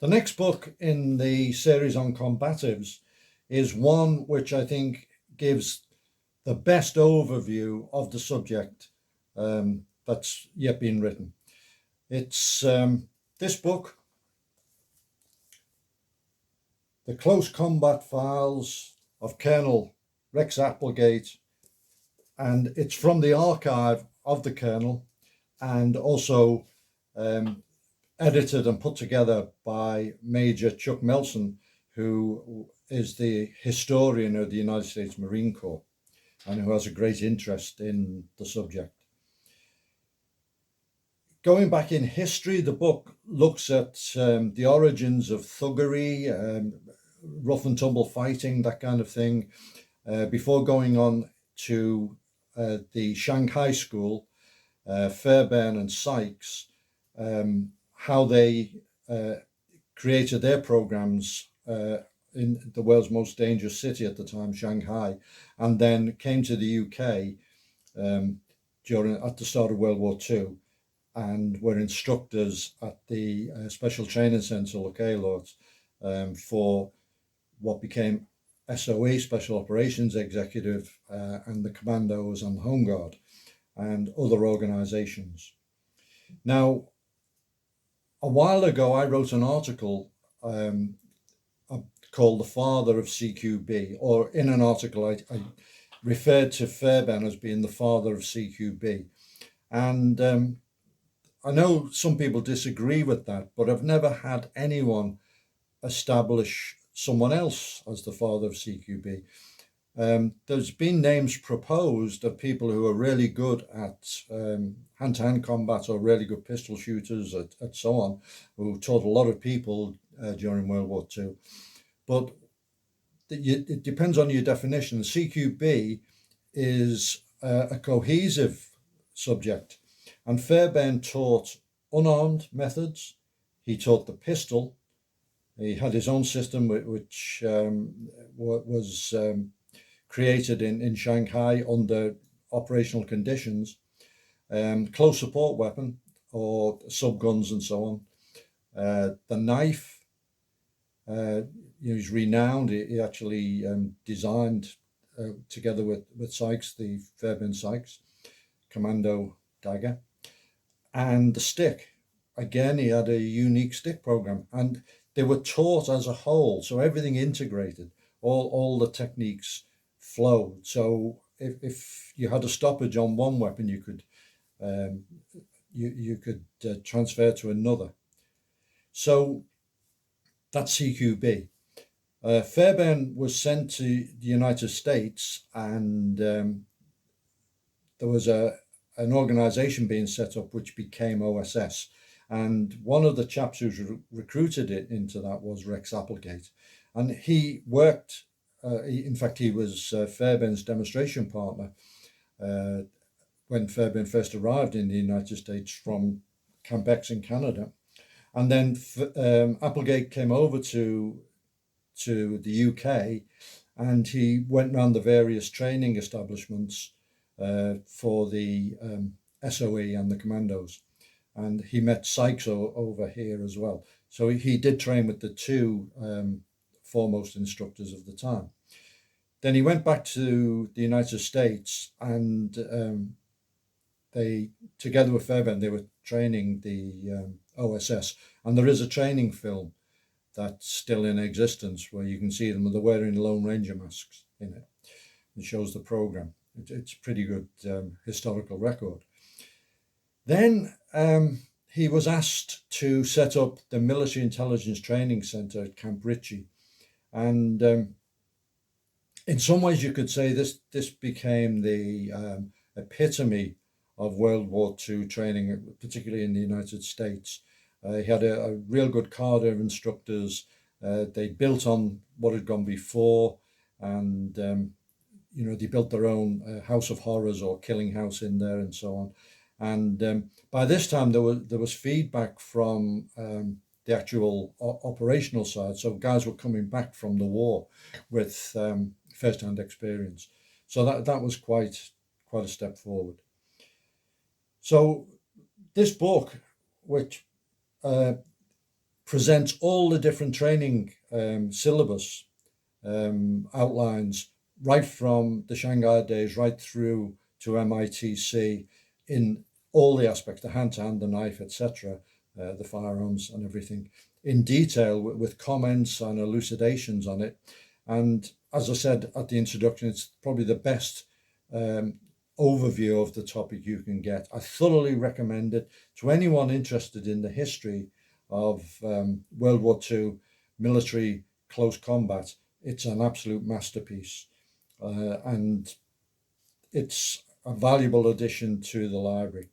The next book in the series on combatives is one which I think gives the best overview of the subject that's yet been written. It's this book, The Close Combat Files of Colonel Rex Applegate, and it's from the archive of the Colonel, and also edited and put together by Major Chuck Melson, who is the historian of the United States Marine Corps and who has a great interest in the subject. Going back in history, the book looks at the origins of thuggery, rough and tumble fighting, that kind of thing, before going on to the Shanghai School, Fairbairn and Sykes, how they created their programs in the world's most dangerous city at the time, Shanghai, and then came to the UK at the start of World War II, and were instructors at the Special Training Centre, Localot, for what became SOE, Special Operations Executive, and the Commandos and the Home Guard, and other organisations. Now, a while ago, I wrote an article called The Father of CQB, or in an article, I referred to Fairbairn as being the father of CQB. And I know some people disagree with that, but I've never had anyone establish someone else as the father of CQB. There's been names proposed of people who are really good at hand-to-hand combat or really good pistol shooters and so on, who taught a lot of people during World War II. But it depends on your definition. CQB is a cohesive subject, and Fairbairn taught unarmed methods. He taught the pistol. He had his own system which was created in Shanghai under operational conditions, close support weapon or subguns and so on. The knife, he's renowned. He actually designed, together with Sykes, the Fairbairn Sykes Commando dagger. And the stick, again, he had a unique stick program, and they were taught as a whole, so everything integrated, all the techniques flowed. So if you had a stoppage on one weapon, you could transfer to another. So that's CQB. Fairbairn was sent to the United States, and there was an organization being set up which became OSS. And one of the chaps who recruited it into that was Rex Applegate. And he worked, in fact, he was Fairbairn's demonstration partner when Fairbairn first arrived in the United States from Camp X in Canada. And then Applegate came over to the UK, and he went around the various training establishments for the SOE and the Commandos. And he met Sykes over here as well. So he did train with the two foremost instructors of the time. Then he went back to the United States, and they, together with Fairbairn, they were training the OSS. And there is a training film that's still in existence where you can see them. They're wearing Lone Ranger masks in it. It shows the program. It's a pretty good historical record. Then he was asked to set up the Military Intelligence Training Center at Camp Ritchie. And in some ways you could say this became the epitome of World War II training, particularly in the United States. He had a real good cadre of instructors. They built on what had gone before, and they built their own House of Horrors or Killing House in there and so on. And by this time, there was feedback from the actual operational side. So guys were coming back from the war with first-hand experience. So that was quite a step forward. So this book, which presents all the different training syllabus outlines, right from the Shanghai days right through to MITC, in all the aspects, the hand-to-hand, the knife, etc., the firearms and everything, in detail with comments and elucidations on it. And as I said at the introduction, it's probably the best overview of the topic you can get. I thoroughly recommend it to anyone interested in the history of World War II military close combat. It's an absolute masterpiece, and it's a valuable addition to the library.